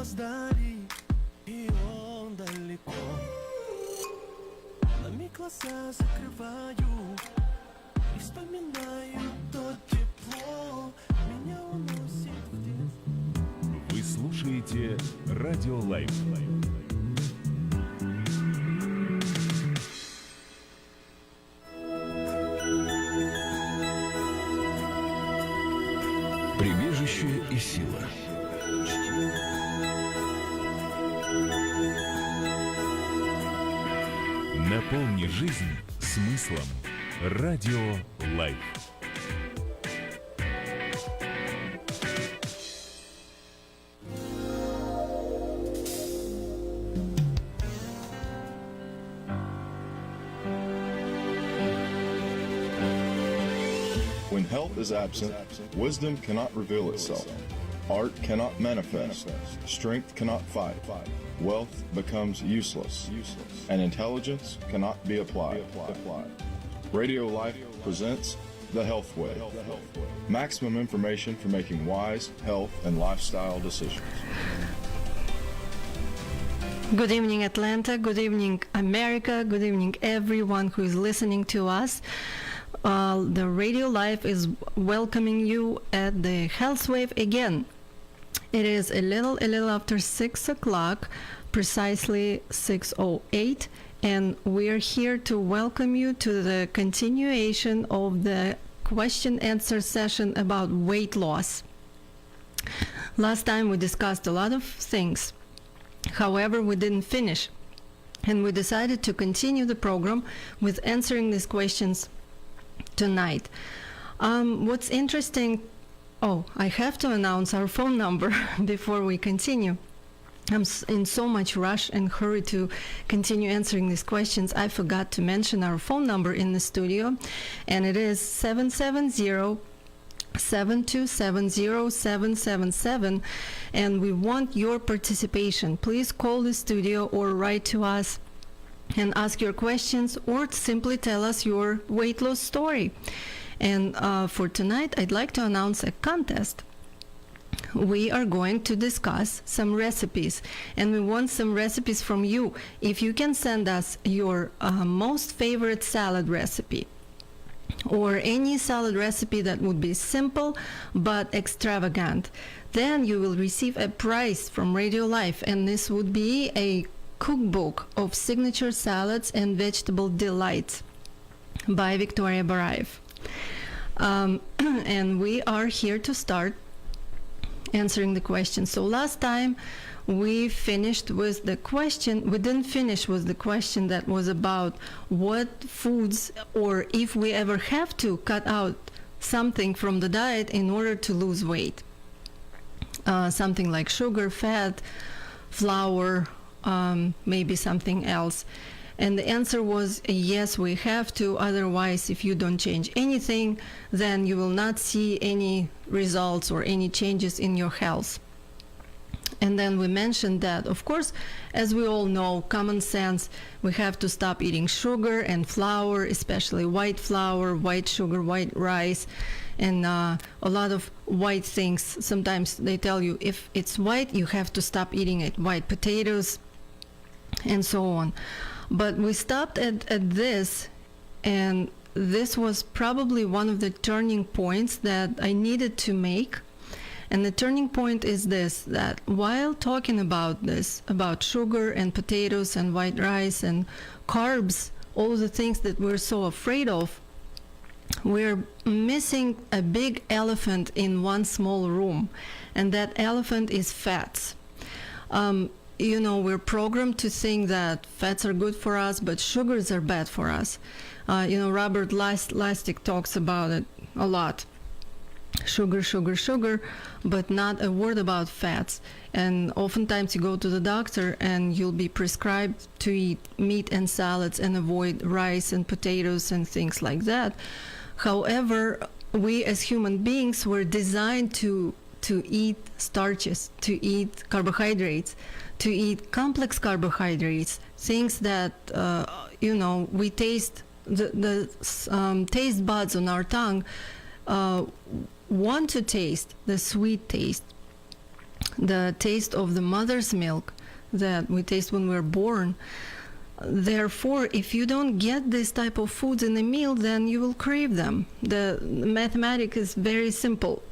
опоздали, и он далеко. На миг глаза закрываю и вспоминаю то тепло. Меня уносит в детство. Вы слушаете Радио Лайф. Прибежище и сила. Наполни жизнь смыслом. Радио Лайф. When health is absent, wisdom cannot reveal itself. Art cannot manifest. Strength cannot fight. Wealth becomes useless. And intelligence cannot be applied. Radio Life presents The Health Way. Maximum information for making wise health and lifestyle decisions. Good evening, Atlanta. Good evening, America. Good evening, everyone who is listening to us. The Radio Life is welcoming you at the Health Wave again. It is a little after 6 o'clock, precisely 6:08, and we're here to welcome you to the continuation of the question-answer session about weight loss. Last time we discussed a lot of things. However, we didn't finish, and we decided to continue the program with answering these questions tonight. What's interesting, I have to announce our phone number before we continue. I'm in so much rush and hurry to continue answering these questions. I forgot to mention our phone number in the studio, and it is 770-727-0777, and we want your participation. Please call the studio or write to us and ask your questions, or simply tell us your weight loss story. And for tonight, I'd like to announce a contest. We are going to discuss some recipes, and we want some recipes from you. If you can send us your most favorite salad recipe, or any salad recipe that would be simple but extravagant, then you will receive a prize from Radio Life, and this would be a cookbook of signature salads and vegetable delights by Victoria Barayev. And we are here to start answering the question. So last time we finished with the question, we didn't finish with the question that was about what foods, or if we ever have to cut out something from the diet in order to lose weight. Something like sugar, fat, flour, maybe something else. And the answer was yes, we have to. Otherwise, if you don't change anything, then you will not see any results or any changes in your health. And then we mentioned that, of course, as we all know, common sense, we have to stop eating sugar and flour, especially white flour, white sugar, white rice, and a lot of white things. Sometimes they tell you if it's white, you have to stop eating it, white potatoes, and so on. But we stopped at this, and this was probably one of the turning points that I needed to make. And the turning point is this, that while talking about this, about sugar and potatoes and white rice and carbs, all the things that we're so afraid of, we're missing a big elephant in one small room, and that elephant is fats. We're programmed to think that fats are good for us, but sugars are bad for us. Robert Lastic talks about it a lot. Sugar, sugar, sugar, but not a word about fats. And oftentimes you go to the doctor and you'll be prescribed to eat meat and salads and avoid rice and potatoes and things like that. However, we as human beings were designed to eat starches, to eat carbohydrates, to eat complex carbohydrates, things that, we taste, the taste buds on our tongue want to taste the sweet taste. the taste of the mother's milk that we taste when we're born. Therefore, if you don't get this type of foods in a meal, then you will crave them. The mathematic is very simple.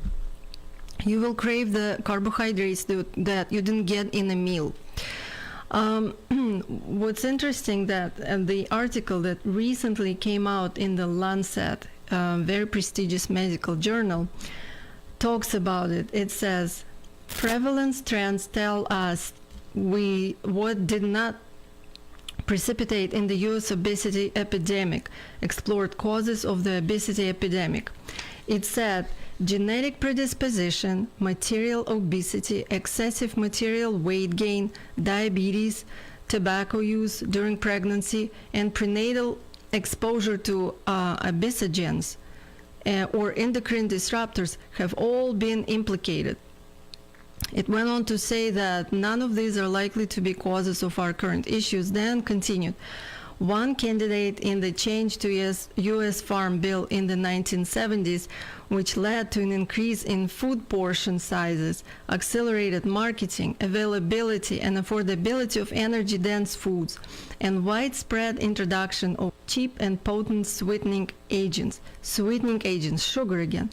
You will crave the carbohydrates that you didn't get in a meal. What's interesting that the article that recently came out in the Lancet, very prestigious medical journal, talks about it. It says, prevalence trends tell us what did not precipitate in the U.S. obesity epidemic, explored causes of the obesity epidemic. It said, genetic predisposition, material obesity, excessive material weight gain, diabetes, tobacco use during pregnancy, and prenatal exposure to obesogens or endocrine disruptors have all been implicated. It went on to say that none of these are likely to be causes of our current issues, then continued. One candidate in the change to U.S. Farm Bill in the 1970s, which led to an increase in food portion sizes, accelerated marketing, availability, and affordability of energy-dense foods, and widespread introduction of cheap and potent sweetening agents, sugar again,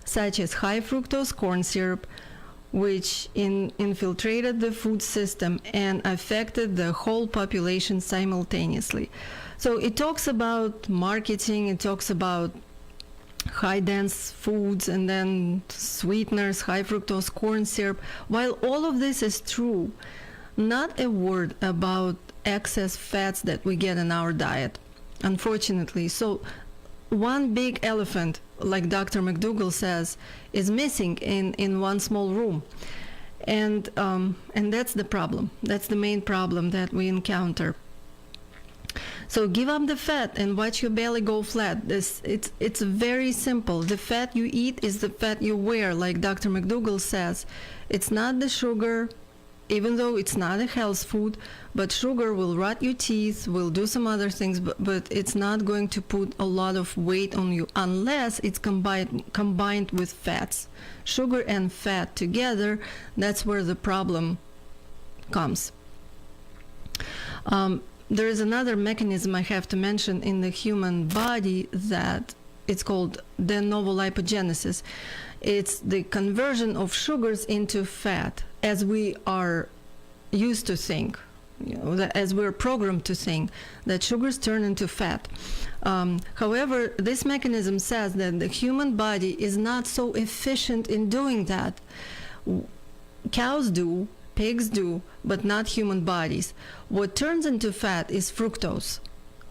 such as high fructose corn syrup, which infiltrated the food system and affected the whole population simultaneously. So it talks about marketing, it talks about high dense foods and then sweeteners, high fructose corn syrup. While all of this is true, not a word about excess fats that we get in our diet, unfortunately. So one big elephant, like Dr. McDougall says, is missing in one small room. And that's the problem. That's the main problem that we encounter. So give up the fat and watch your belly go flat. It's very simple. The fat you eat is the fat you wear, like Dr. McDougall says. It's not the sugar, even though it's not a health food, but sugar will rot your teeth, will do some other things, but it's not going to put a lot of weight on you unless it's combined with fats. Sugar and fat together, that's where the problem comes. There is another mechanism I have to mention in the human body that it's called de novo lipogenesis. It's the conversion of sugars into fat, as we are used to think, as we're programmed to think, that sugars turn into fat. However, this mechanism says that the human body is not so efficient in doing that. Cows do, pigs do, but not human bodies. What turns into fat is fructose,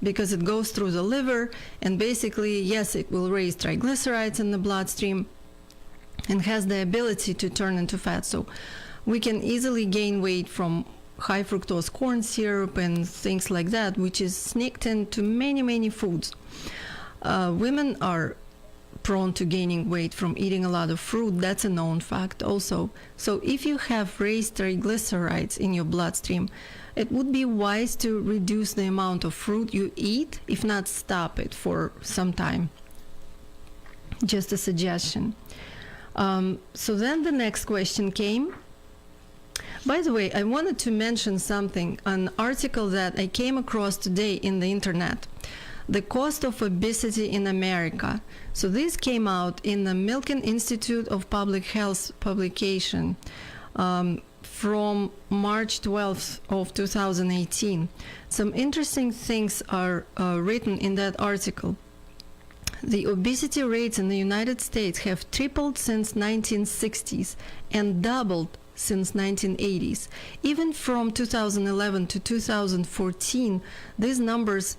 because it goes through the liver, and basically, yes, it will raise triglycerides in the bloodstream and has the ability to turn into fat. So we can easily gain weight from high fructose corn syrup and things like that, which is sneaked into many foods. Women are prone to gaining weight from eating a lot of fruit. That's a known fact also. So if you have raised triglycerides in your bloodstream, it would be wise to reduce the amount of fruit you eat, if not stop it for some time. Just a suggestion. So then the next question came. By the way, I wanted to mention something, an article that I came across today in the internet. The cost of obesity in America. So this came out in the Milken Institute of Public Health publication from March 12th of 2018. Some interesting things are written in that article. The obesity rates in the United States have tripled since 1960s and doubled since 1980s. Even from 2011 to 2014, these numbers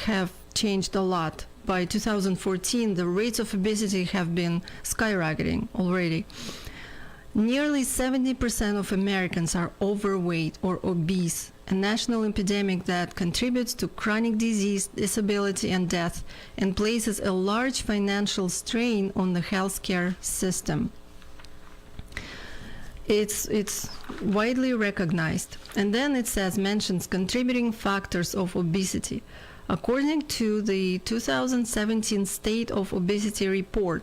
have changed a lot. By 2014, the rates of obesity have been skyrocketing already. Nearly 70% of Americans are overweight or obese, a national epidemic that contributes to chronic disease, disability, and death, and places a large financial strain on the healthcare system. It's widely recognized. And then it mentions contributing factors of obesity. According to the 2017 State of Obesity Report,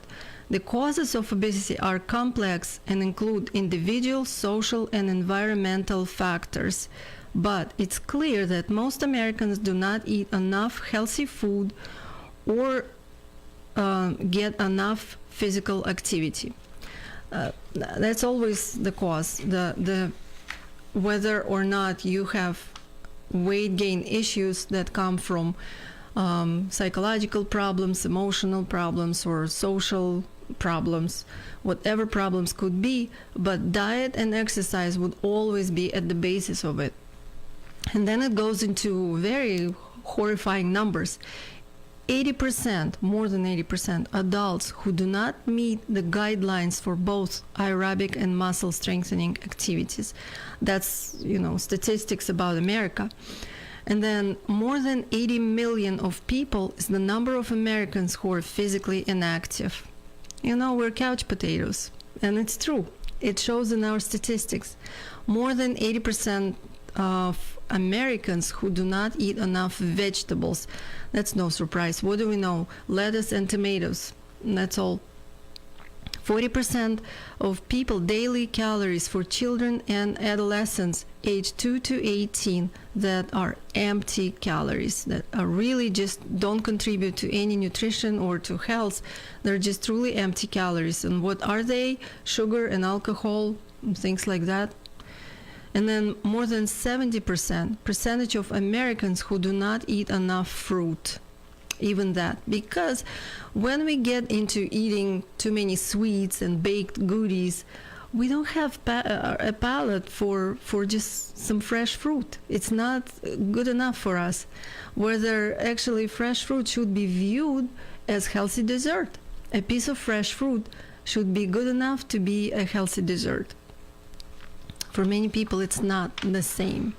The causes of obesity are complex and include individual, social, and environmental factors. But it's clear that most Americans do not eat enough healthy food or get enough physical activity. That's always the cause. The whether or not you have weight gain issues that come from psychological problems, emotional problems, or social problems, whatever problems could be, but diet and exercise would always be at the basis of it. And then it goes into very horrifying numbers. 80%, more than 80%, adults who do not meet the guidelines for both aerobic and muscle strengthening activities. That's, statistics about America. And then more than 80 million of people is the number of Americans who are physically inactive. We're couch potatoes, and it's true. It shows in our statistics. More than 80% of Americans who do not eat enough vegetables. That's no surprise. What do we know? Lettuce and tomatoes. That's all. 40% of people daily calories for children and adolescents aged 2 to 18 that are empty calories, that are really just don't contribute to any nutrition or to health. They're just truly empty calories. And what are they? Sugar and alcohol, things like that. And then more than 70% of Americans who do not eat enough fruit. Even that, because when we get into eating too many sweets and baked goodies, we don't have a palate for just some fresh fruit. It's not good enough for us. Whether actually fresh fruit should be viewed as healthy dessert. A piece of fresh fruit should be good enough to be a healthy dessert. For many people, it's not the same.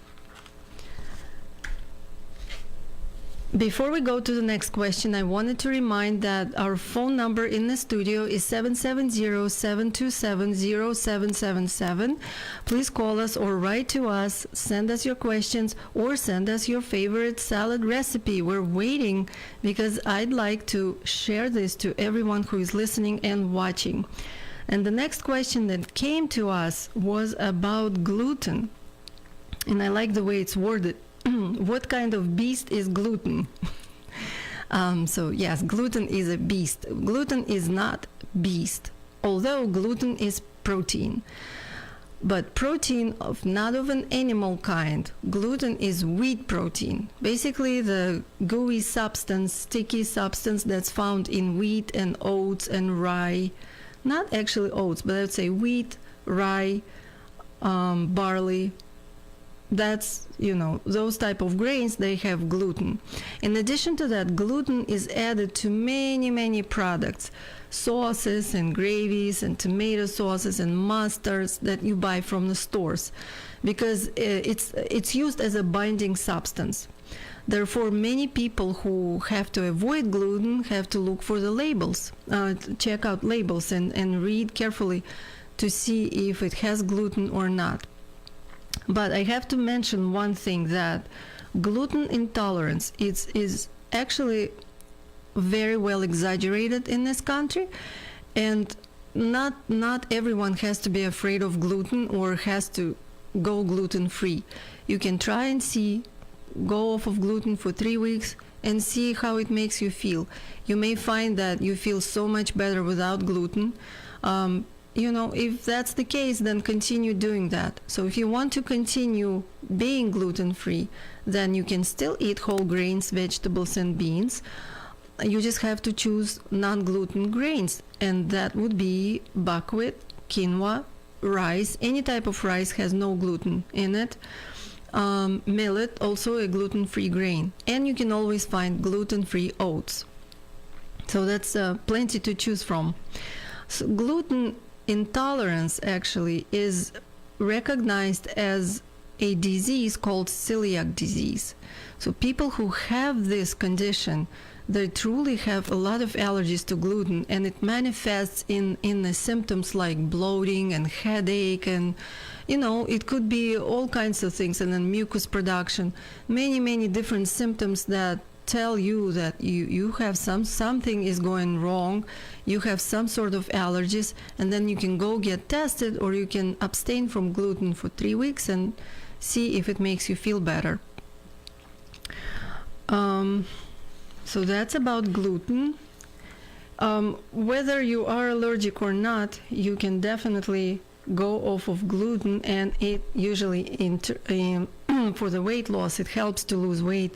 Before we go to the next question, I wanted to remind that our phone number in the studio is 770-727-0777. Please call us or write to us, send us your questions, or send us your favorite salad recipe. We're waiting because I'd like to share this to everyone who is listening and watching. And the next question that came to us was about gluten. And I like the way it's worded. What kind of beast is gluten? So yes, gluten is a beast. Gluten is not beast, although gluten is protein. But protein not of an animal kind. Gluten is wheat protein. Basically the gooey substance, sticky substance that's found in wheat and oats and rye. Not actually oats, but I would say wheat, rye, barley. That's, those type of grains, they have gluten. In addition to that, gluten is added to many, many products, sauces and gravies and tomato sauces and mustards that you buy from the stores, because it's used as a binding substance. Therefore, many people who have to avoid gluten have to look for the labels, check out labels and read carefully to see if it has gluten or not. But I have to mention one thing, that gluten intolerance is actually very well exaggerated in this country, and not everyone has to be afraid of gluten or has to go gluten-free. You can try and go off of gluten for 3 weeks and see how it makes you feel. You may find that you feel so much better without gluten. If that's the case, then continue doing that. So if you want to continue being gluten-free, then you can still eat whole grains, vegetables, and beans. You just have to choose non-gluten grains, and that would be buckwheat, quinoa, rice. Any type of rice has no gluten in it. Millet, also a gluten-free grain. And you can always find gluten-free oats. So that's plenty to choose from. So gluten intolerance actually is recognized as a disease called celiac disease. So people who have this condition, they truly have a lot of allergies to gluten, and it manifests in the symptoms like bloating and headache, and it could be all kinds of things, and then mucus production, many different symptoms that tell you that you have something is going wrong, you have some sort of allergies, and then you can go get tested, or you can abstain from gluten for 3 weeks and see if it makes you feel better. So that's about gluten. Whether you are allergic or not, you can definitely go off of gluten, and it usually for the weight loss, it helps to lose weight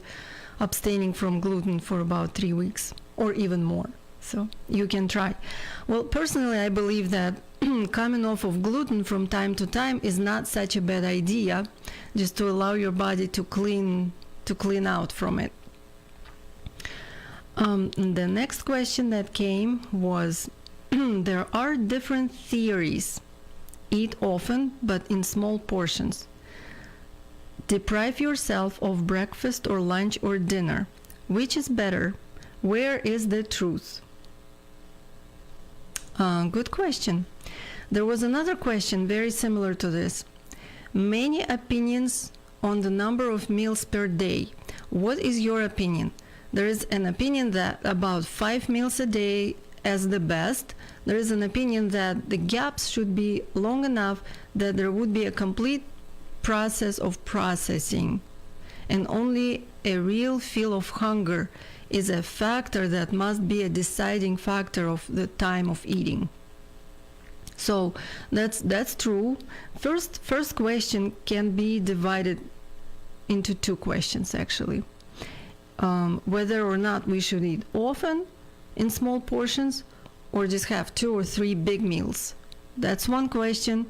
abstaining from gluten for about 3 weeks or even more. So you can try. Well, personally, I believe that coming off of gluten from time to time is not such a bad idea, just to allow your body to clean out from it. The next question that came was, there are different theories. Eat often, but in small portions. Deprive yourself of breakfast or lunch or dinner. Which is better? Where is the truth? Good question. There was another question very similar to this. Many opinions on the number of meals per day. What is your opinion? There is an opinion that about 5 meals a day as the best. There is an opinion that the gaps should be long enough that there would be a complete process of processing, and only a real feel of hunger is a factor that must be a deciding factor of the time of eating. So that's true. First question can be divided into 2 questions actually. Whether or not we should eat often in small portions, or just have 2 or 3 big meals. That's one question.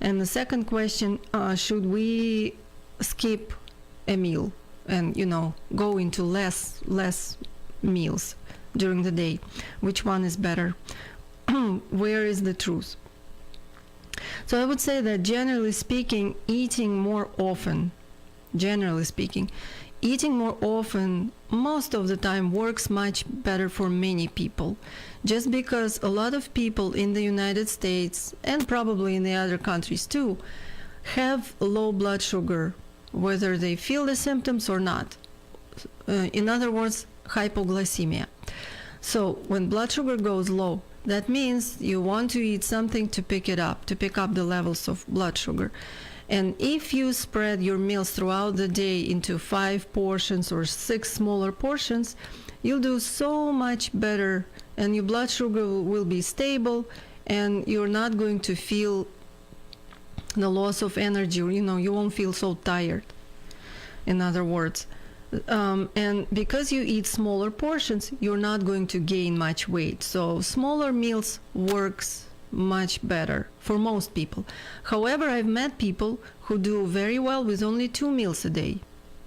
And the second question, should we skip a meal and go into less meals during the day? Which one is better? Where is the truth? So I would say that generally speaking, eating more often most of the time works much better for many people, just because a lot of people in the United States, and probably in the other countries too, have low blood sugar, whether they feel the symptoms or not. In other words, hypoglycemia. So when blood sugar goes low, that means you want to eat something to pick up the levels of blood sugar. And if you spread your meals throughout the day into 5 portions or 6 smaller portions, you'll do so much better, and your blood sugar will be stable, and you're not going to feel the loss of energy, or you won't feel so tired, in other words. And because you eat smaller portions, you're not going to gain much weight. So smaller meals works much better for most people. However, I've met people who do very well with only 2 meals a day,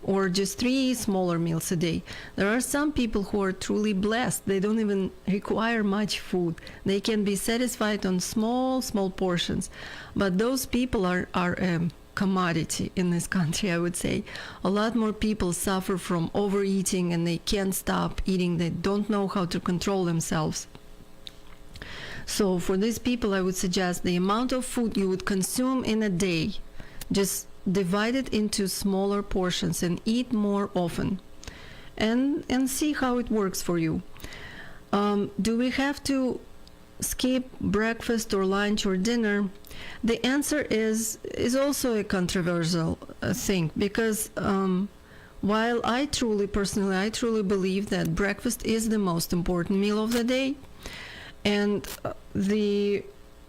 or just 3 smaller meals a day. There are some people who are truly blessed. They don't even require much food. They can be satisfied on small portions. But those people are a commodity in this country, I would say. A lot more people suffer from overeating, and they can't stop eating. They don't know how to control themselves. So for these people, I would suggest the amount of food you would consume in a day, just divide it into smaller portions and eat more often, and see how it works for you. Do we have to skip breakfast or lunch or dinner? The answer is also a controversial thing, because while I truly believe that breakfast is the most important meal of the day, and the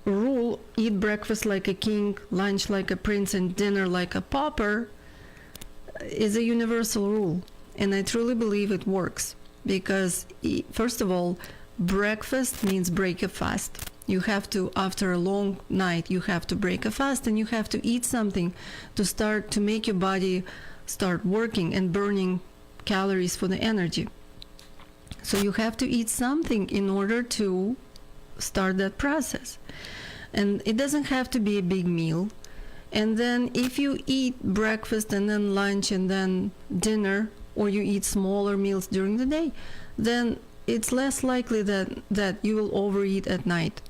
rule, eat breakfast like a king, lunch like a prince, and dinner like a pauper, is a universal rule. And I truly believe it works, because first of all, breakfast means break a fast. You have to, after a long night, you have to break a fast, and you have to eat something to make your body start working and burning calories for the energy. So you have to eat something in order to start that process. And it doesn't have to be a big meal. And then if you eat breakfast and then lunch and then dinner, or you eat smaller meals during the day, then it's less likely that you will overeat at night.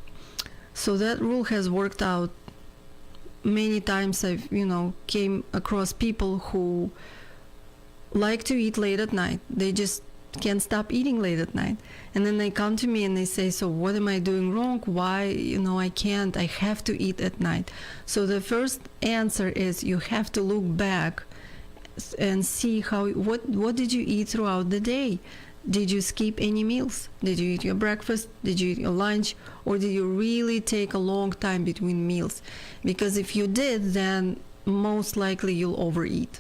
So that rule has worked out many times. I've came across people who like to eat late at night. They just can't stop eating late at night. And then they come to me and they say, so what am I doing wrong? Why, I can't, I have to eat at night. So the first answer is you have to look back and see what did you eat throughout the day? Did you skip any meals? Did you eat your breakfast? Did you eat your lunch? Or did you really take a long time between meals? Because if you did, then most likely you'll overeat.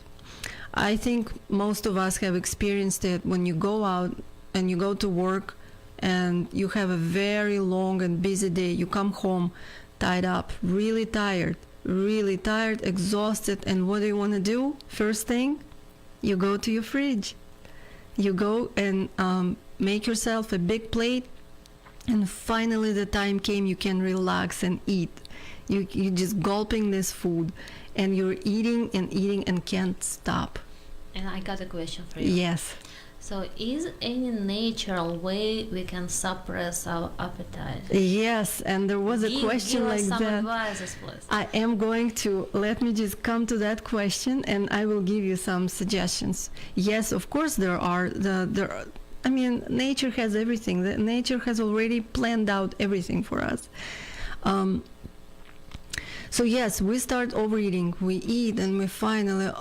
I think most of us have experienced it when you go out and you go to work and you have a very long and busy day. You come home tied up, really tired, exhausted, and what do you want to do? First thing, you go to your fridge. You go and make yourself a big plate, and finally the time came you can relax and eat. You're just gulping this food, and you're eating and can't stop. And I got a question for you. Yes. So is any natural way we can suppress our appetite? Yes, and there was a question give like us some that. advices, please. I am going to, let me just come to that question, and I will give you some suggestions. Yes, of course there are. Nature has everything. Nature has already planned out everything for us. So yes, we start overeating. We eat and we finally,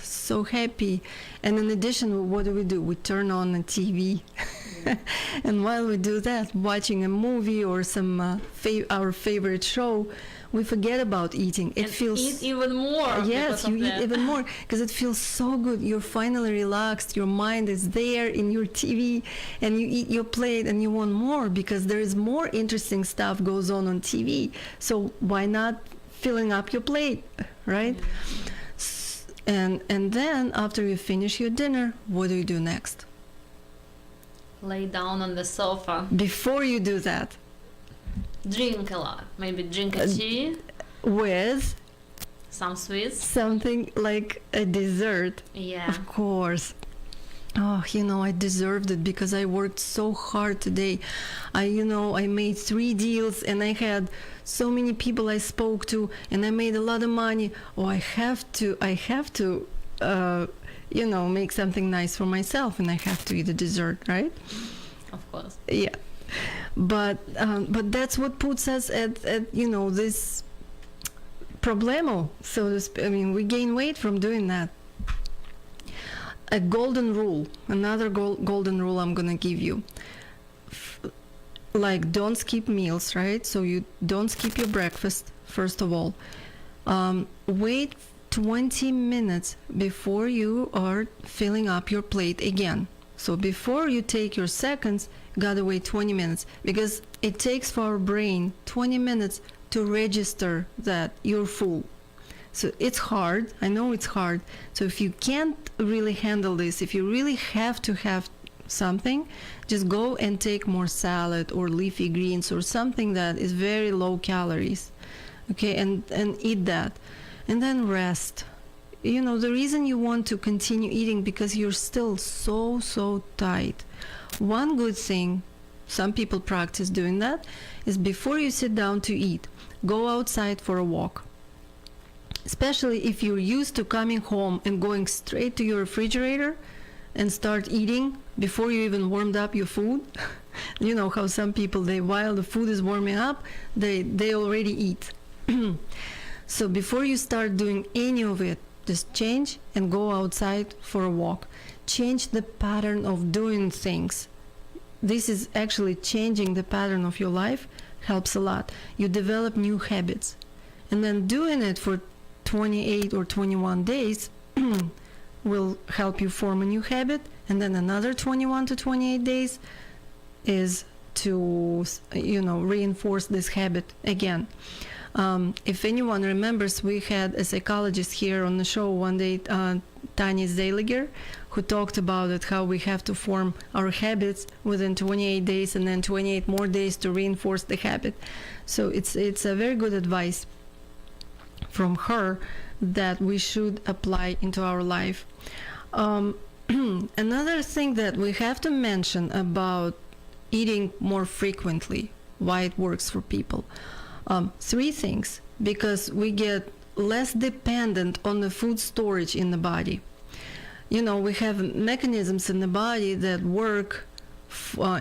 so happy. And in addition, what do? We turn on the TV. And while we do that, watching a movie or some our favorite show, we forget about eating. It feels eat even more. Yes, you eat that. even more because it feels so good. You're finally relaxed. Your mind is there in your TV, and you eat your plate and you want more because there is more interesting stuff goes on TV. So why not filling up your plate, right? And then after you finish your dinner, what do you do next? Lay down on the sofa. Before you do that, Drink a lot. Maybe drink a tea, with some sweets. something like a dessert. Yeah. Of course. Oh, I deserved it because I worked so hard today. I made 3 deals and I had so many people I spoke to and I made a lot of money. Oh, I have to, make something nice for myself and I have to eat a dessert, right? Of course. Yeah. But that's what puts us at this problemo. So to speak. We gain weight from doing that. A golden rule, another golden rule I'm gonna give you. Like, don't skip meals, right? So you don't skip your breakfast, first of all. Wait 20 minutes before you are filling up your plate again. So before you take your seconds, you gotta wait 20 minutes because it takes for our brain 20 minutes to register that you're full. So it's hard. I know it's hard. So if you can't really handle this, if you really have to have something, just go and take more salad or leafy greens or something that is very low calories. Okay, and eat that. And then rest. The reason you want to continue eating because you're still so tight. One good thing, some people practice doing that, is before you sit down to eat, go outside for a walk. Especially if you're used to coming home and going straight to your refrigerator and start eating before you even warmed up your food. You know how some people, while the food is warming up, they already eat. So before you start doing any of it, just change and go outside for a walk. Change the pattern of doing things. This is actually changing the pattern of your life, helps a lot. You develop new habits. And then doing it for 28 or 21 days will help you form a new habit, and then another 21 to 28 days is to reinforce this habit again. If anyone remembers, we had a psychologist here on the show one day, Tanya Zeliger, who talked about it, how we have to form our habits within 28 days and then 28 more days to reinforce the habit. So it's a very good advice from her that we should apply into our life. Another thing that we have to mention about eating more frequently, why it works for people. 3 things, because we get less dependent on the food storage in the body. we have mechanisms in the body that work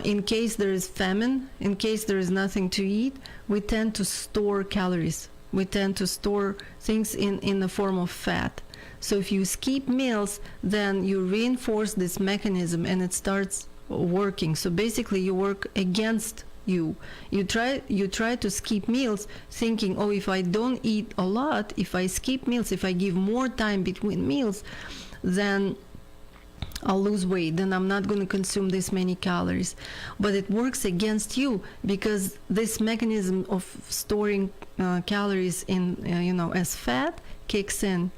in case there is famine, in case there is nothing to eat. We tend to store calories. We tend to store things in the form of fat. So if you skip meals, then you reinforce this mechanism and it starts working. So basically you work against you. You try to skip meals thinking, oh, if I don't eat a lot, if I skip meals, if I give more time between meals, then I'll lose weight, then I'm not going to consume this many calories. But it works against you because this mechanism of storing calories in, as fat kicks in.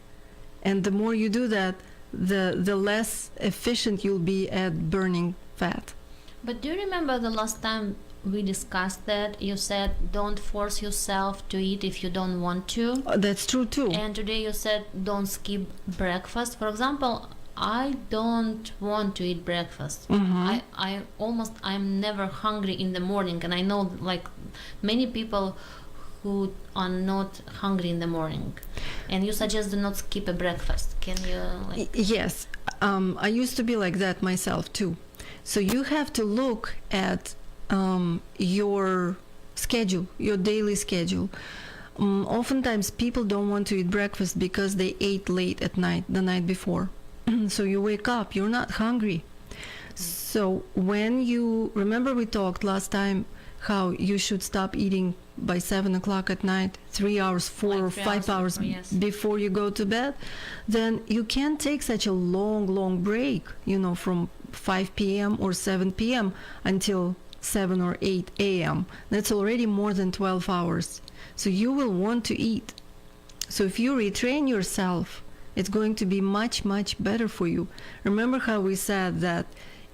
And the more you do that, the less efficient you'll be at burning fat. But do you remember the last time we discussed that? You said don't force yourself to eat if you don't want to. That's true too. And today you said don't skip breakfast. For example, I don't want to eat breakfast. I'm never hungry in the morning, and I know like many people who are not hungry in the morning. And you suggest do not skip a breakfast. Can you Yes, I used to be like that myself too. So you have to look at your schedule, your daily schedule. Oftentimes people don't want to eat breakfast because they ate late at night, the night before. So you wake up, you're not hungry. So when you remember, we talked last time how you should stop eating by 7 o'clock at night, 3 hours, 4 or 5 hours before you go to bed. Then you can't take such a long break, from 5 p.m. or 7 p.m. until 7 or 8 a.m. That's already more than 12 hours. So you will want to eat. So if you retrain yourself, it's going to be much better for you. Remember how we said that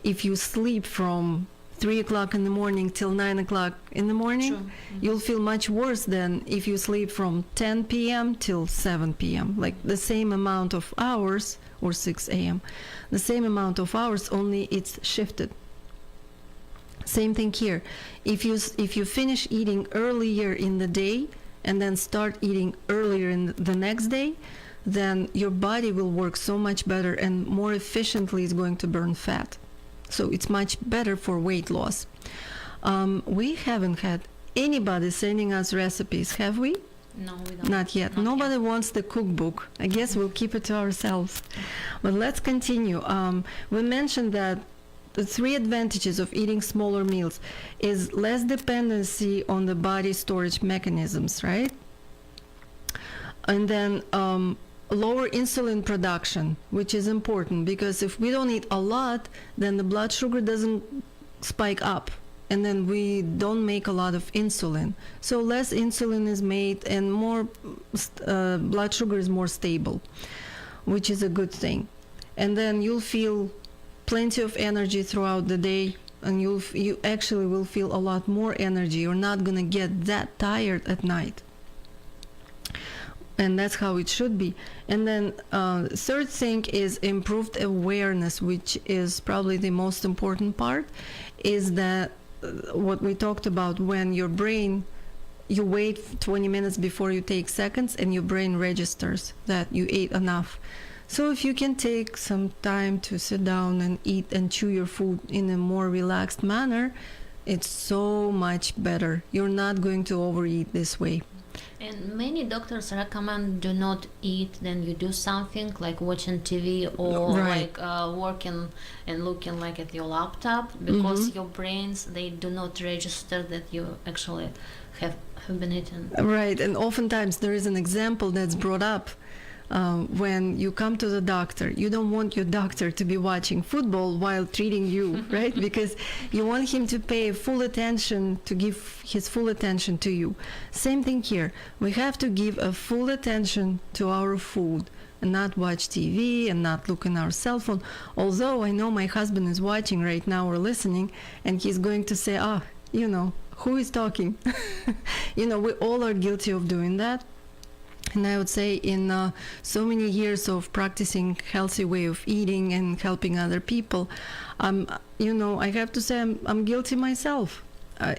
if you sleep from 3 o'clock in the morning till 9 o'clock in the morning, you'll feel much worse than if you sleep from 10 p.m. till 7 p.m. Like the same amount of hours, or 6 a.m. The same amount of hours, only it's shifted. Same thing here. If you finish eating earlier in the day and then start eating earlier in the next day, then your body will work so much better and more efficiently is going to burn fat. So it's much better for weight loss. We haven't had anybody sending us recipes, have we? No, we don't. Not yet. Nobody wants the cookbook. I guess we'll keep it to ourselves. But let's continue. We mentioned that the 3 advantages of eating smaller meals is less dependency on the body storage mechanisms, right? And then lower insulin production, which is important because if we don't eat a lot, then the blood sugar doesn't spike up, and then we don't make a lot of insulin. So less insulin is made and more blood sugar is more stable, which is a good thing. And then you'll feel plenty of energy throughout the day, and you actually will feel a lot more energy. You're not gonna get that tired at night. And that's how it should be. And then third thing is improved awareness, which is probably the most important part, is that what we talked about, when your brain, you wait 20 minutes before you take seconds and your brain registers that you ate enough. So if you can take some time to sit down and eat and chew your food in a more relaxed manner, it's so much better. You're not going to overeat this way. And many doctors recommend do not eat, then you do something like watching TV or like working and looking like at your laptop, because your brains, they do not register that you actually have been eaten. Right, and oftentimes there is an example that's brought up. When you come to the doctor, you don't want your doctor to be watching football while treating you, right? Because you want him to pay full attention, to give his full attention to you. Same thing here. We have to give a full attention to our food and not watch TV and not look in our cell phone. Although I know my husband is watching right now or listening, and he's going to say, who is talking? We all are guilty of doing that. And I would say in so many years of practicing healthy way of eating and helping other people, I have to say I'm guilty myself.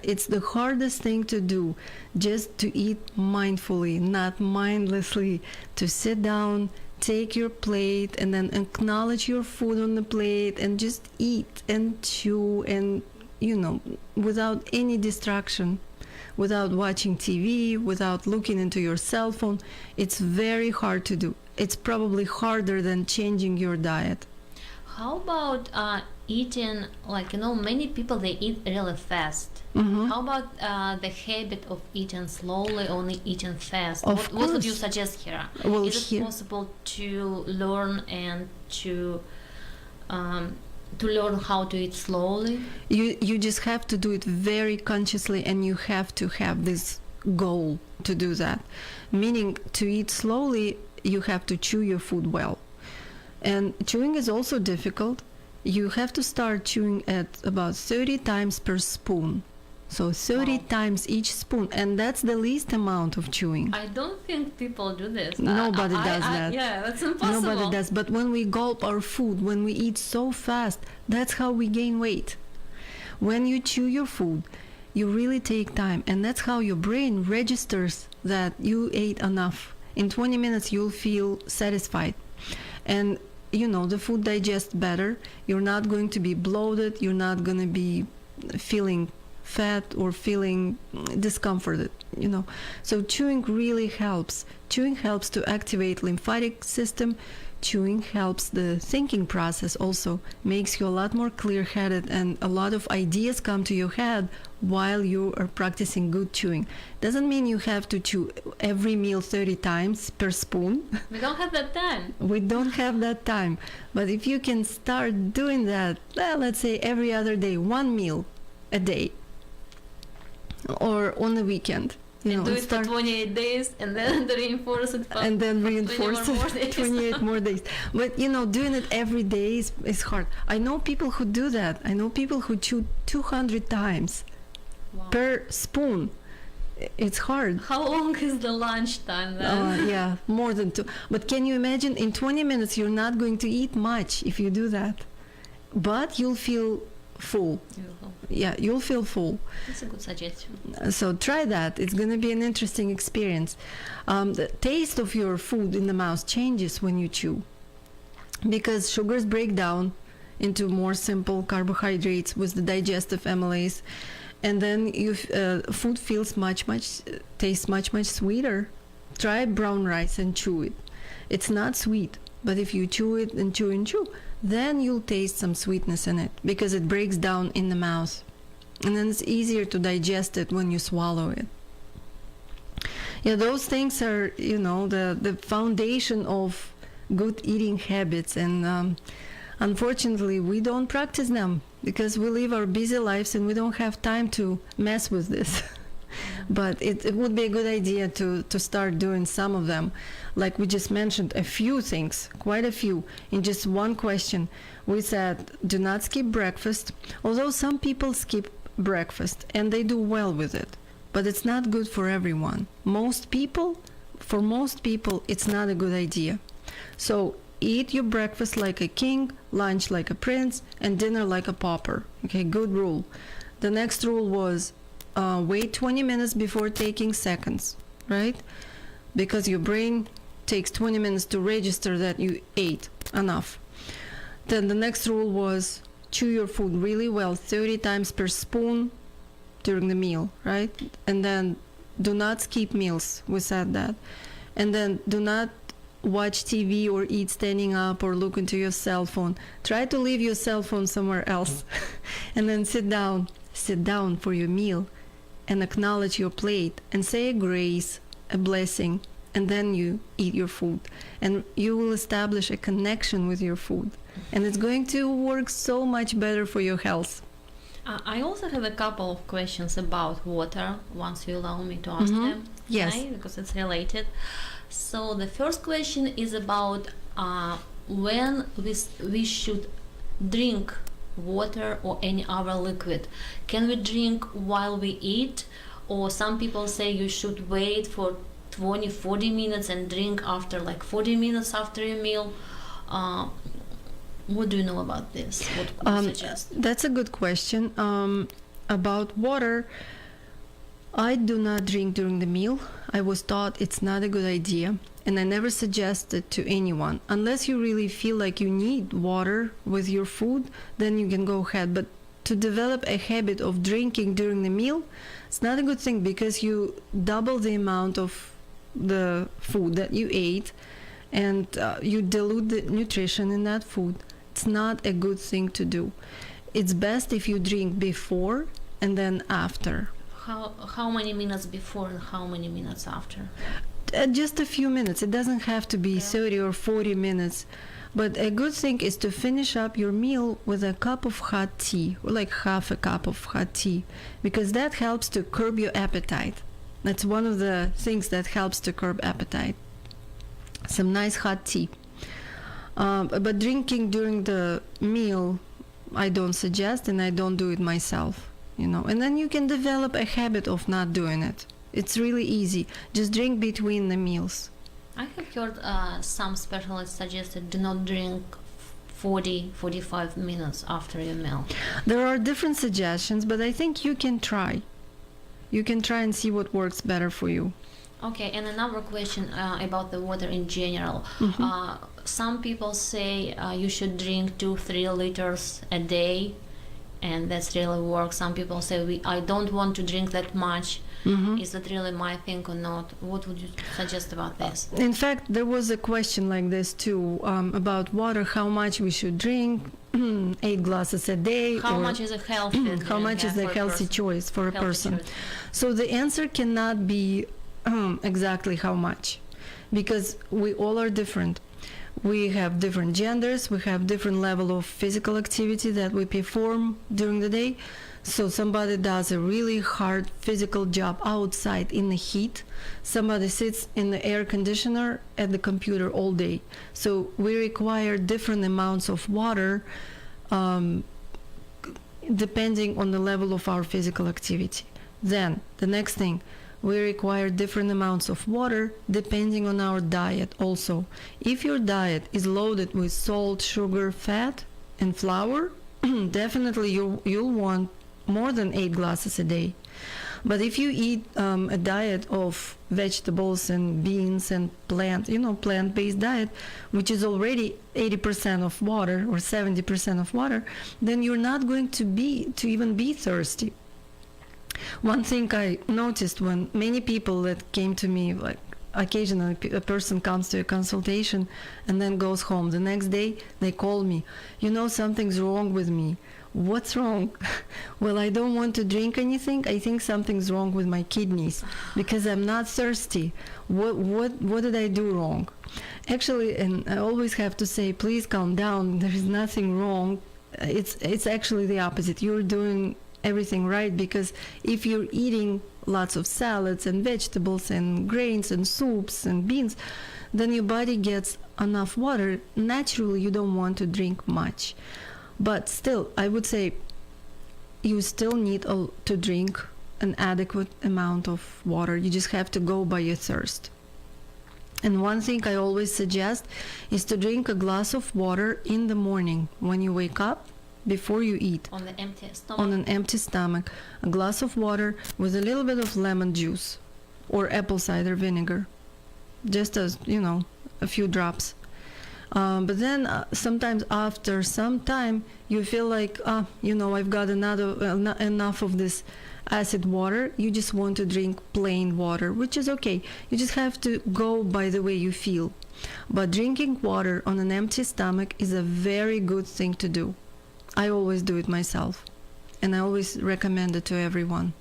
It's the hardest thing to do, just to eat mindfully, not mindlessly, to sit down, take your plate and then acknowledge your food on the plate and just eat and chew and, without any distraction, without watching TV, without looking into your cell phone. It's very hard to do. It's probably harder than changing your diet. How about eating, many people, they eat really fast. Mm-hmm. How about the habit of eating slowly, only eating fast? Of What would you course. suggest here? Well, Is it possible to learn and to learn how to eat slowly? You just have to do it very consciously, and you have to have this goal to do that. Meaning, to eat slowly, you have to chew your food well. And chewing is also difficult. You have to start chewing at about 30 times per spoon. So 30 Wow. times each spoon, and that's the least amount of chewing. I don't think people do this. Nobody does that. Yeah, that's impossible. Nobody does. But when we gulp our food, when we eat so fast, that's how we gain weight. When you chew your food, you really take time, and that's how your brain registers that you ate enough. In 20 minutes, you'll feel satisfied. And the food digests better. You're not going to be bloated. You're not going to be feeling fat or feeling discomforted, So chewing really helps. Chewing helps to activate lymphatic system. Chewing helps the thinking process also, makes you a lot more clear-headed, and a lot of ideas come to your head while you are practicing good chewing. Doesn't mean you have to chew every meal 30 times per spoon. We don't have that time. We don't have that time. But if you can start doing that, let's say every other day, one meal a day, or on the weekend. And do it for 28 days and then reinforce it for and then 20 reinforce more it days. 28 more days. But doing it every day is hard. I know people who do that. I know people who chew 200 times Wow. per spoon. It's hard. How long is the lunch time then? Yeah, more than 2. But can you imagine, in 20 minutes you're not going to eat much if you do that, but you'll feel full. Beautiful. Yeah, you'll feel full. That's a good suggestion. So try that. It's going to be an interesting experience. The taste of your food in the mouth changes when you chew, because sugars break down into more simple carbohydrates with the digestive amylase, and then food feels tastes much sweeter. Try brown rice and chew it. It's not sweet, but if you chew it and chew, then you'll taste some sweetness in it, because it breaks down in the mouth. And then it's easier to digest it when you swallow it. Yeah, those things are, the foundation of good eating habits. And unfortunately, we don't practice them because we live our busy lives and we don't have time to mess with this. But it would be a good idea to start doing some of them. Like we just mentioned, a few things, quite a few, in just one question. We said, do not skip breakfast, although some people skip breakfast and they do well with it. But it's not good for everyone. For most people, it's not a good idea. So eat your breakfast like a king, lunch like a prince, and dinner like a pauper. Okay, good rule. The next rule was wait 20 minutes before taking seconds, right? Because your brain takes 20 minutes to register that you ate enough. Then the next rule was chew your food really well, 30 times per spoon during the meal, right? And then do not skip meals, we said that. And then do not watch TV or eat standing up or look into your cell phone. Try to leave your cell phone somewhere else. And then sit down for your meal and acknowledge your plate and say a grace, a blessing, and then you eat your food. And you will establish a connection with your food. And it's going to work so much better for your health. I also have a couple of questions about water, once you allow me to ask them. Yes. Okay, because it's related. So the first question is about when we should drink water or any other liquid. Can we drink while we eat? Or some people say you should wait for 40 minutes and drink after 40 minutes after a meal. What do you know about this? What would you suggest? That's a good question. About water, I do not drink during the meal. I was taught it's not a good idea, and I never suggest it to anyone. Unless you really feel like you need water with your food, then you can go ahead. But to develop a habit of drinking during the meal, it's not a good thing because you double the amount of the food that you ate, and you dilute the nutrition in that food. It's not a good thing to do. It's best if you drink before and then after. How many minutes before and how many minutes after? Just a few minutes. It doesn't have to be 30 or 40 minutes. But a good thing is to finish up your meal with a cup of hot tea, or like half a cup of hot tea, because that helps to curb your appetite. That's one of the things that helps to curb appetite. Some nice hot tea. But drinking during the meal, I don't suggest, and I don't do it myself. And then you can develop a habit of not doing it. It's really easy. Just drink between the meals. I have heard some specialists suggested do not drink 40-45 minutes after your meal. There are different suggestions, but I think you can try. You can try and see what works better for you. Okay, and another question about the water in general. Some people say you should drink 2-3 liters a day, and that's really works. Some people say I don't want to drink that much. Is that really my thing or not? What would you suggest about this? In fact, there was a question like this too, about water, how much we should drink, 8 glasses a day. How much is a healthy How much is a healthy choice for a person? So the answer cannot be exactly how much, because we all are different. We have different genders, we have different level of physical activity that we perform during the day. So somebody does a really hard physical job outside in the heat. Somebody sits in the air conditioner at the computer all day. So we require different amounts of water depending on the level of our physical activity. Then the next thing, we require different amounts of water depending on our diet also. If your diet is loaded with salt, sugar, fat, and flour, definitely you'll want more than 8 glasses a day. But if you eat a diet of vegetables and beans and plant-based diet, which is already 80% of water or 70% of water, then you're not going to even be thirsty. One thing I noticed when many people that came to me, like occasionally a person comes to a consultation and then goes home. The next day they call me, something's wrong with me. What's wrong? Well, I don't want to drink anything. I think something's wrong with my kidneys because I'm not thirsty. What did I do wrong? Actually, and I always have to say, please calm down. There is nothing wrong. It's actually the opposite. You're doing everything right, because if you're eating lots of salads and vegetables and grains and soups and beans, then your body gets enough water. Naturally, you don't want to drink much. But still, I would say you still need to drink an adequate amount of water. You just have to go by your thirst. And one thing I always suggest is to drink a glass of water in the morning when you wake up, before you eat. On the empty stomach? On an empty stomach. A glass of water with a little bit of lemon juice or apple cider vinegar. Just as, a few drops. But then sometimes after some time you feel like, I've got enough of this acid water. You just want to drink plain water, which is okay. You just have to go by the way you feel. But drinking water on an empty stomach is a very good thing to do. I always do it myself, and I always recommend it to everyone.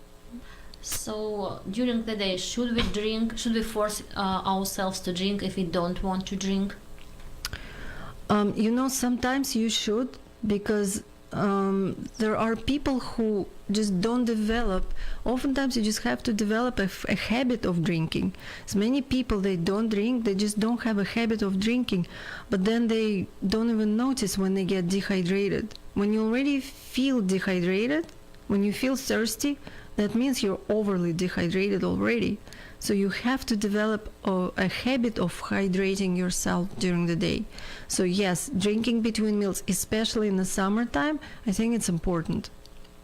So during the day, should we force ourselves to drink if we don't want to drink? Sometimes you should, because there are people who just don't develop. Oftentimes you just have to develop a habit of drinking. So many people, they don't drink, they just don't have a habit of drinking, but then they don't even notice when they get dehydrated. When you already feel dehydrated, when you feel thirsty, that means you're overly dehydrated already. So you have to develop a habit of hydrating yourself during the day. So yes, drinking between meals, especially in the summertime, I think it's important.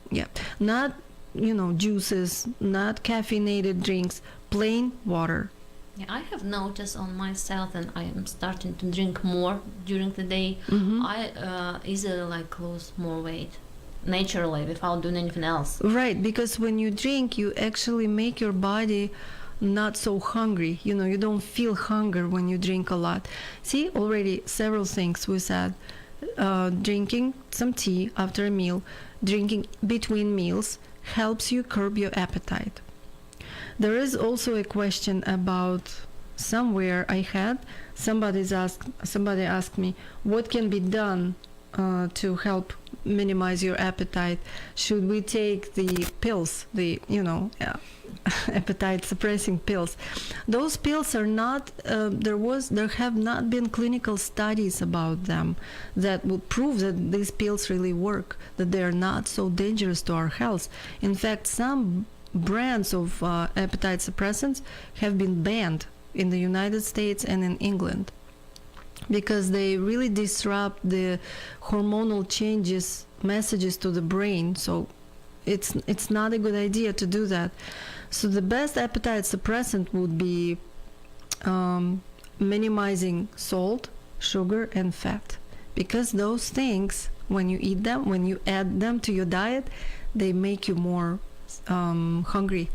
Yeah, not juices, not caffeinated drinks, plain water. Yeah, I have noticed on myself, and I am starting to drink more during the day. I easily lose more weight naturally without doing anything else. Right, because when you drink, you actually make your body not so hungry. You don't feel hunger when you drink a lot. See, already several things we said. Drinking some tea after a meal, drinking between meals helps you curb your appetite. There is also a question about somewhere I had somebody asked me what can be done to help minimize your appetite. Should we take the pills, appetite suppressing pills? Those pills are not there have not been clinical studies about them that would prove that these pills really work, that they are not so dangerous to our health. In fact, some brands of appetite suppressants have been banned in the United States and in England because they really disrupt the hormonal changes messages to the brain. So it's not a good idea to do that. So the best appetite suppressant would be minimizing salt, sugar, and fat, because those things, when you eat them, when you add them to your diet, they make you more hungry.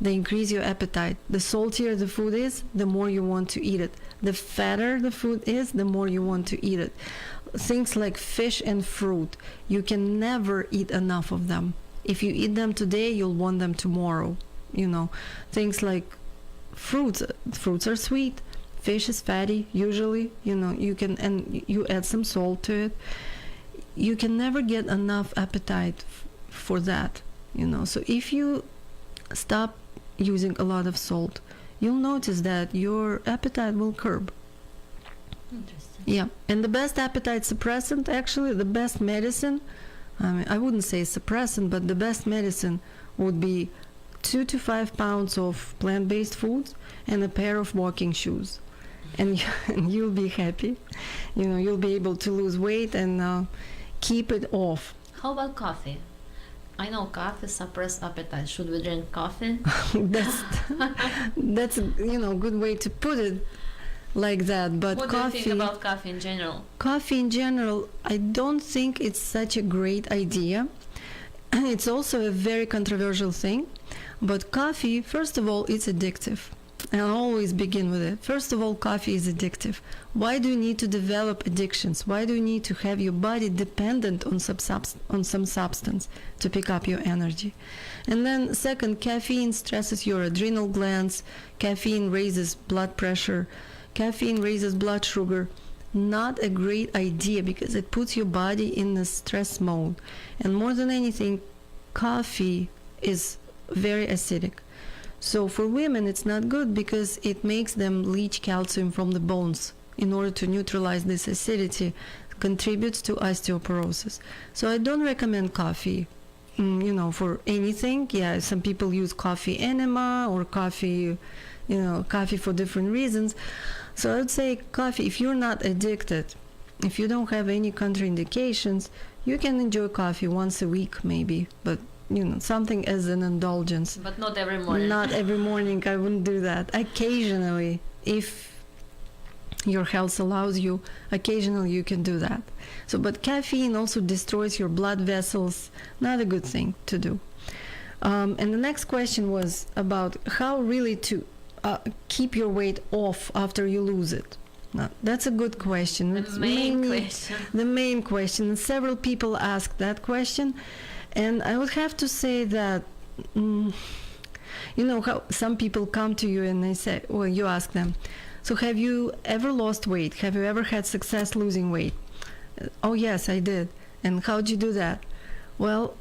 They increase your appetite. The saltier the food is, the more you want to eat it. The fatter the food is, the more you want to eat it. Things like fish and fruit, you can never eat enough of them. If you eat them today, you'll want them tomorrow. Things like fruits are sweet, fish is fatty usually. You add some salt to it. You can never get enough appetite for that. So if you stop using a lot of salt, you'll notice that your appetite will curb. Interesting. Yeah, and the best appetite suppressant, actually the best medicine, I wouldn't say suppressant, but the best medicine would be 2 to 5 pounds of plant-based foods and a pair of walking shoes, and you'll be happy. You'll be able to lose weight and keep it off. How about coffee? I know coffee suppresses appetite. Should we drink coffee? that's a good way to put it like that. But what coffee, do you think about coffee in general? Coffee in general, I don't think it's such a great idea. It's also a very controversial thing. But coffee, first of all, it's addictive. And I'll always begin with it. First of all, coffee is addictive. Why do you need to develop addictions? Why do you need to have your body dependent on some substance to pick up your energy? And then second, caffeine stresses your adrenal glands. Caffeine raises blood pressure. Caffeine raises blood sugar. Not a great idea because it puts your body in a stress mode. And more than anything, coffee is very acidic. So for women, it's not good because it makes them leach calcium from the bones in order to neutralize this acidity, contributes to osteoporosis. So I don't recommend coffee, for anything. Yeah, some people use coffee enema or coffee for different reasons. So I would say coffee, if you're not addicted, if you don't have any contraindications, you can enjoy coffee once a week maybe, but something as an indulgence. But not every morning. Not every morning, I wouldn't do that. Occasionally, if your health allows you, occasionally you can do that. So, but caffeine also destroys your blood vessels. Not a good thing to do. And the next question was about how really to keep your weight off after you lose it. Now, that's a good question. The main question. And several people asked that question. And I would have to say that, how some people come to you and they say, well, you ask them, so have you ever lost weight? Have you ever had success losing weight? Oh, yes, I did. And how'd you do that? Well,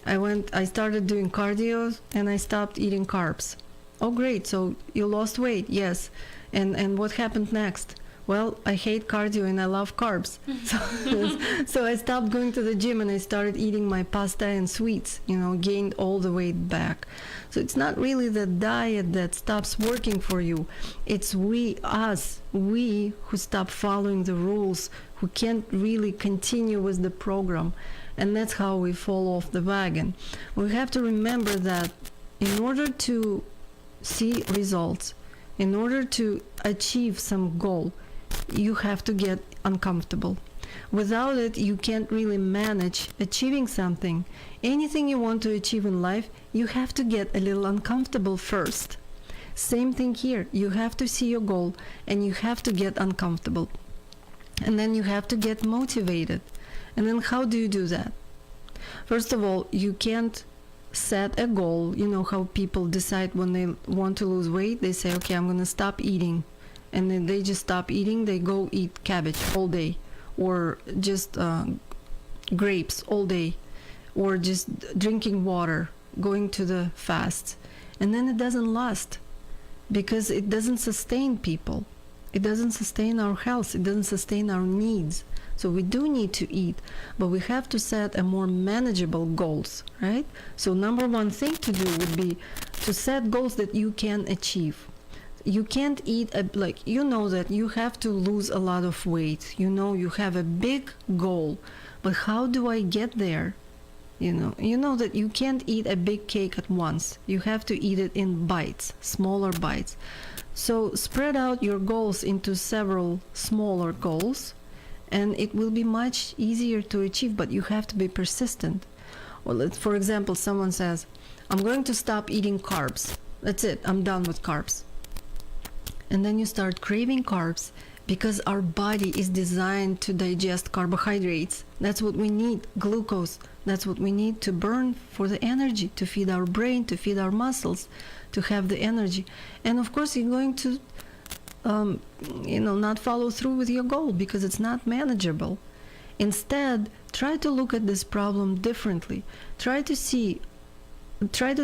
I started doing cardio and I stopped eating carbs. Oh, great. So you lost weight? Yes. And what happened next? Well, I hate cardio and I love carbs. So I stopped going to the gym and I started eating my pasta and sweets, gained all the weight back. So it's not really the diet that stops working for you. It's we who stop following the rules, who can't really continue with the program. And that's how we fall off the wagon. We have to remember that in order to see results, in order to achieve some goal, you have to get uncomfortable. Without it, you can't really manage achieving something. Anything you want to achieve in life, you have to get a little uncomfortable first. Same thing here. You have to see your goal and you have to get uncomfortable. And then you have to get motivated. And then how do you do that? First of all, you can't set a goal. You know how people decide when they want to lose weight, they say, okay, I'm going to stop eating. And then they just stop eating, they go eat cabbage all day, or just grapes all day, or just drinking water, going to the fast. And then it doesn't last because it doesn't sustain people. It doesn't sustain our health. It doesn't sustain our needs. So we do need to eat, but we have to set a more manageable goals, right? So number one thing to do would be to set goals that you can achieve. You can't eat, like, you know that you have to lose a lot of weight. You know you have a big goal, but how do I get there? You know that you can't eat a big cake at once. You have to eat it in bites, smaller bites. So spread out your goals into several smaller goals, and it will be much easier to achieve, but you have to be persistent. Well, for example, someone says, I'm going to stop eating carbs. That's it, I'm done with carbs. And then you start craving carbs because our body is designed to digest carbohydrates. That's what we need, glucose. That's what we need to burn for the energy, to feed our brain, to feed our muscles, to have the energy. And of course, you're going to not follow through with your goal because it's not manageable. Instead, try to look at this problem differently. Try to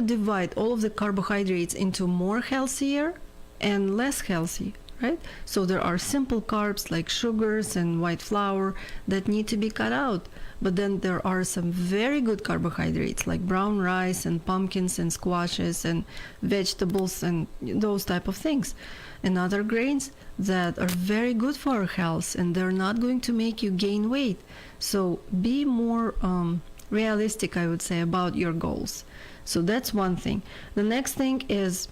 divide all of the carbohydrates into more healthier and less healthy, right? So there are simple carbs like sugars and white flour that need to be cut out. But then there are some very good carbohydrates like brown rice and pumpkins and squashes and vegetables and those type of things. And other grains that are very good for our health, and they're not going to make you gain weight. So be more realistic, I would say, about your goals. So that's one thing. The next thing is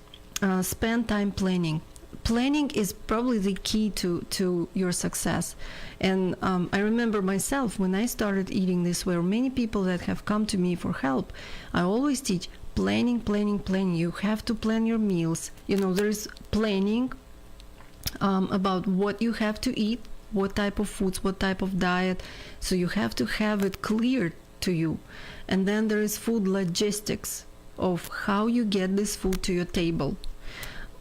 spend time planning. Planning is probably the key to your success. And I remember myself when I started eating this way, or many people that have come to me for help, I always teach planning. You have to plan your meals. There's planning about what you have to eat, what type of foods, what type of diet. So you have to have it clear to you. And then there is food logistics of how you get this food to your table.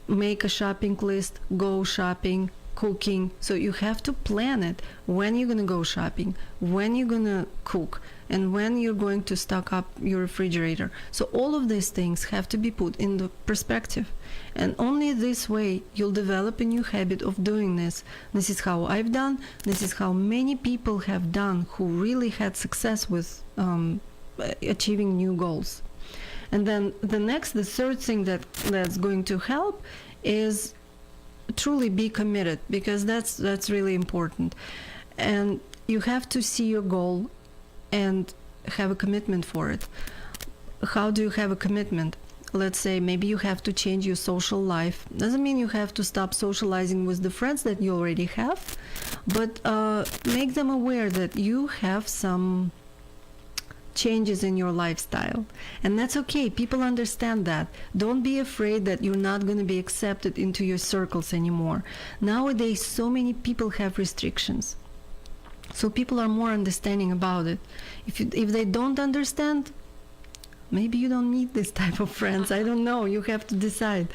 Make a shopping list, go shopping, cooking. So you have to plan it, when you're going to go shopping, when you're going to cook, and when you're going to stock up your refrigerator. So all of these things have to be put in the perspective. And only this way you'll develop a new habit of doing this. This is how I've done. This is how many people have done who really had success with achieving new goals. And then the third thing that's going to help is truly be committed, because that's really important. And you have to see your goal and have a commitment for it. How do you have a commitment? Let's say maybe you have to change your social life. Doesn't mean you have to stop socializing with the friends that you already have, but make them aware that you have some changes in your lifestyle, and that's okay. People understand that. Don't be afraid that you're not going to be accepted into your circles anymore. Nowadays, so many people have restrictions, so people are more understanding about it. If they don't understand, maybe you don't need this type of friends. I don't know. You have to decide.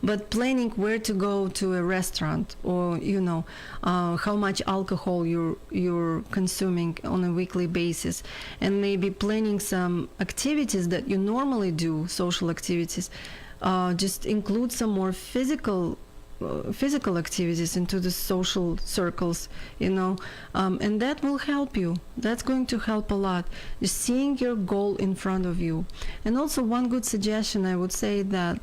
But planning where to go to a restaurant, or how much alcohol you're consuming on a weekly basis, and maybe planning some activities that you normally do, social activities. Just include some more physical activities into the social circles, and that will help you. That's going to help a lot. Just seeing your goal in front of you. And also, one good suggestion, I would say that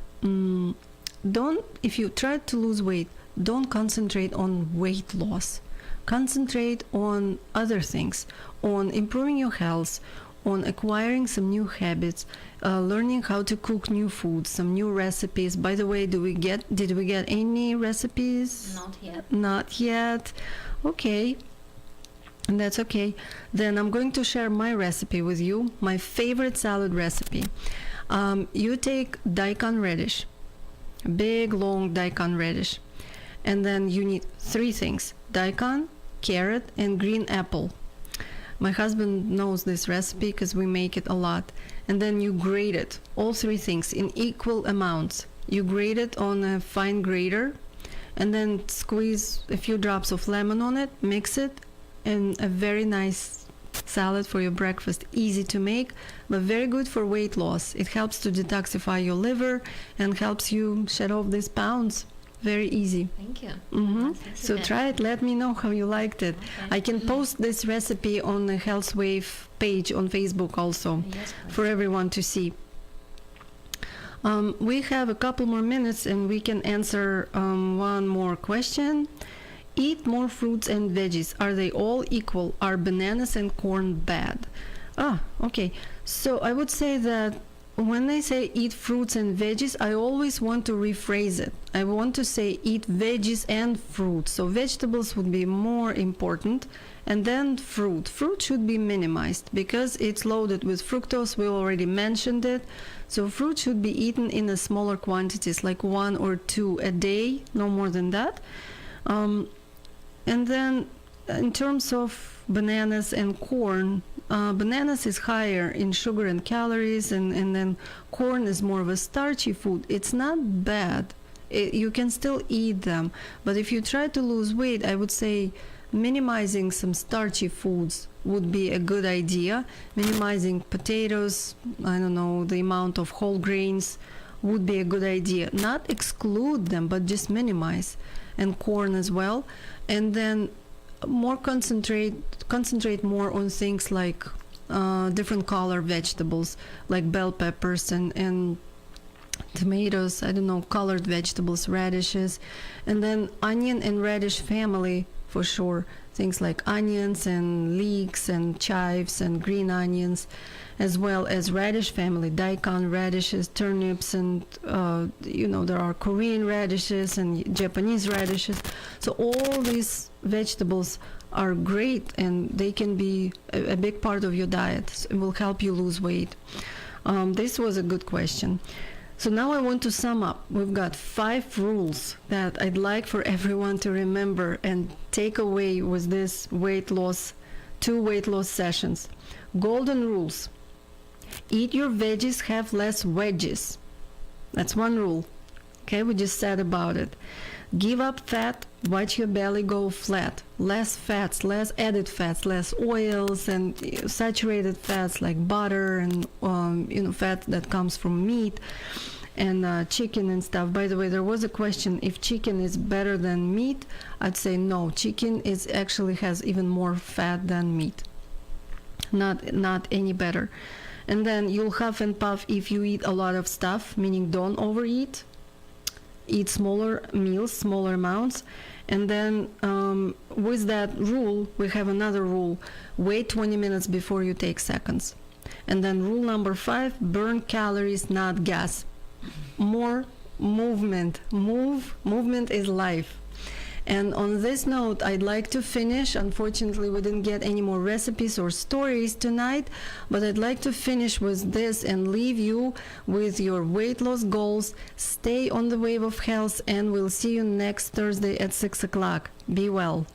if you try to lose weight, don't concentrate on weight loss. Concentrate on other things, on improving your health, on acquiring some new habits, learning how to cook new foods, some new recipes. By the way, did we get any recipes? Not yet. Not yet. Okay. And that's okay. Then I'm going to share my recipe with you, my favorite salad recipe. You take daikon radish, big long daikon radish, and then you need 3 things: daikon, carrot, and green apple. My husband knows this recipe because we make it a lot. And then you grate it, all 3 things in equal amounts. You grate it on a fine grater, and then squeeze a few drops of lemon on it, mix it, and a very nice salad for your breakfast. Easy to make, but very good for weight loss. It helps to detoxify your liver and helps you shed off these pounds. Very easy. Thank you. Hmm. Nice So recipe. try it. Let me know how you liked it. Okay. I can post this recipe on the Health Wave page on Facebook also Yes, please. for everyone to see. We have a couple more minutes and we can answer one more question. Eat more fruits and veggies. Are they all equal? Are bananas and corn bad? Okay. So I would say that when I say eat fruits and veggies, I always want to rephrase it. I want to say eat veggies and fruits. So vegetables would be more important, and then fruit. Fruit should be minimized because it's loaded with fructose. We already mentioned it. So fruit should be eaten in a smaller quantities, like 1 or 2 a day, no more than that. And then in terms of bananas and corn, bananas is higher in sugar and calories, and then corn is more of a starchy food. It's not bad. You can still eat them. But if you try to lose weight, I would say minimizing some starchy foods would be a good idea. Minimizing potatoes, I don't know, the amount of whole grains would be a good idea. Not exclude them, but just minimize. And corn as well. And then more concentrate more on things like different color vegetables, like bell peppers and tomatoes, I don't know, colored vegetables, radishes, and then onion and radish family for sure. Things like onions and leeks and chives and green onions, as well as radish family, daikon radishes, turnips, and there are Korean radishes and Japanese radishes. So all these vegetables are great, and they can be a big part of your diet. So it will help you lose weight. This was a good question. So now I want to sum up. We've got 5 rules that I'd like for everyone to remember and take away with this 2 weight loss sessions. Golden rules. Eat your veggies, have less wedges. That's one rule. Okay, we just said about it. Give up fat, watch your belly go flat. Less fats, less added fats, less oils and saturated fats like butter and fat that comes from meat and chicken and stuff. By the way, there was a question if chicken is better than meat. I'd say no. Chicken actually has even more fat than meat. Not any better. And then you'll huff and puff if you eat a lot of stuff, meaning don't overeat. Eat smaller meals, smaller amounts. And then with that rule, we have another rule. Wait 20 minutes before you take seconds. And then rule number 5, burn calories, not gas. More movement. Movement is life. And on this note, I'd like to finish. Unfortunately, we didn't get any more recipes or stories tonight, but I'd like to finish with this and leave you with your weight loss goals. Stay on the wave of health, and we'll see you next Thursday at 6 o'clock. Be well.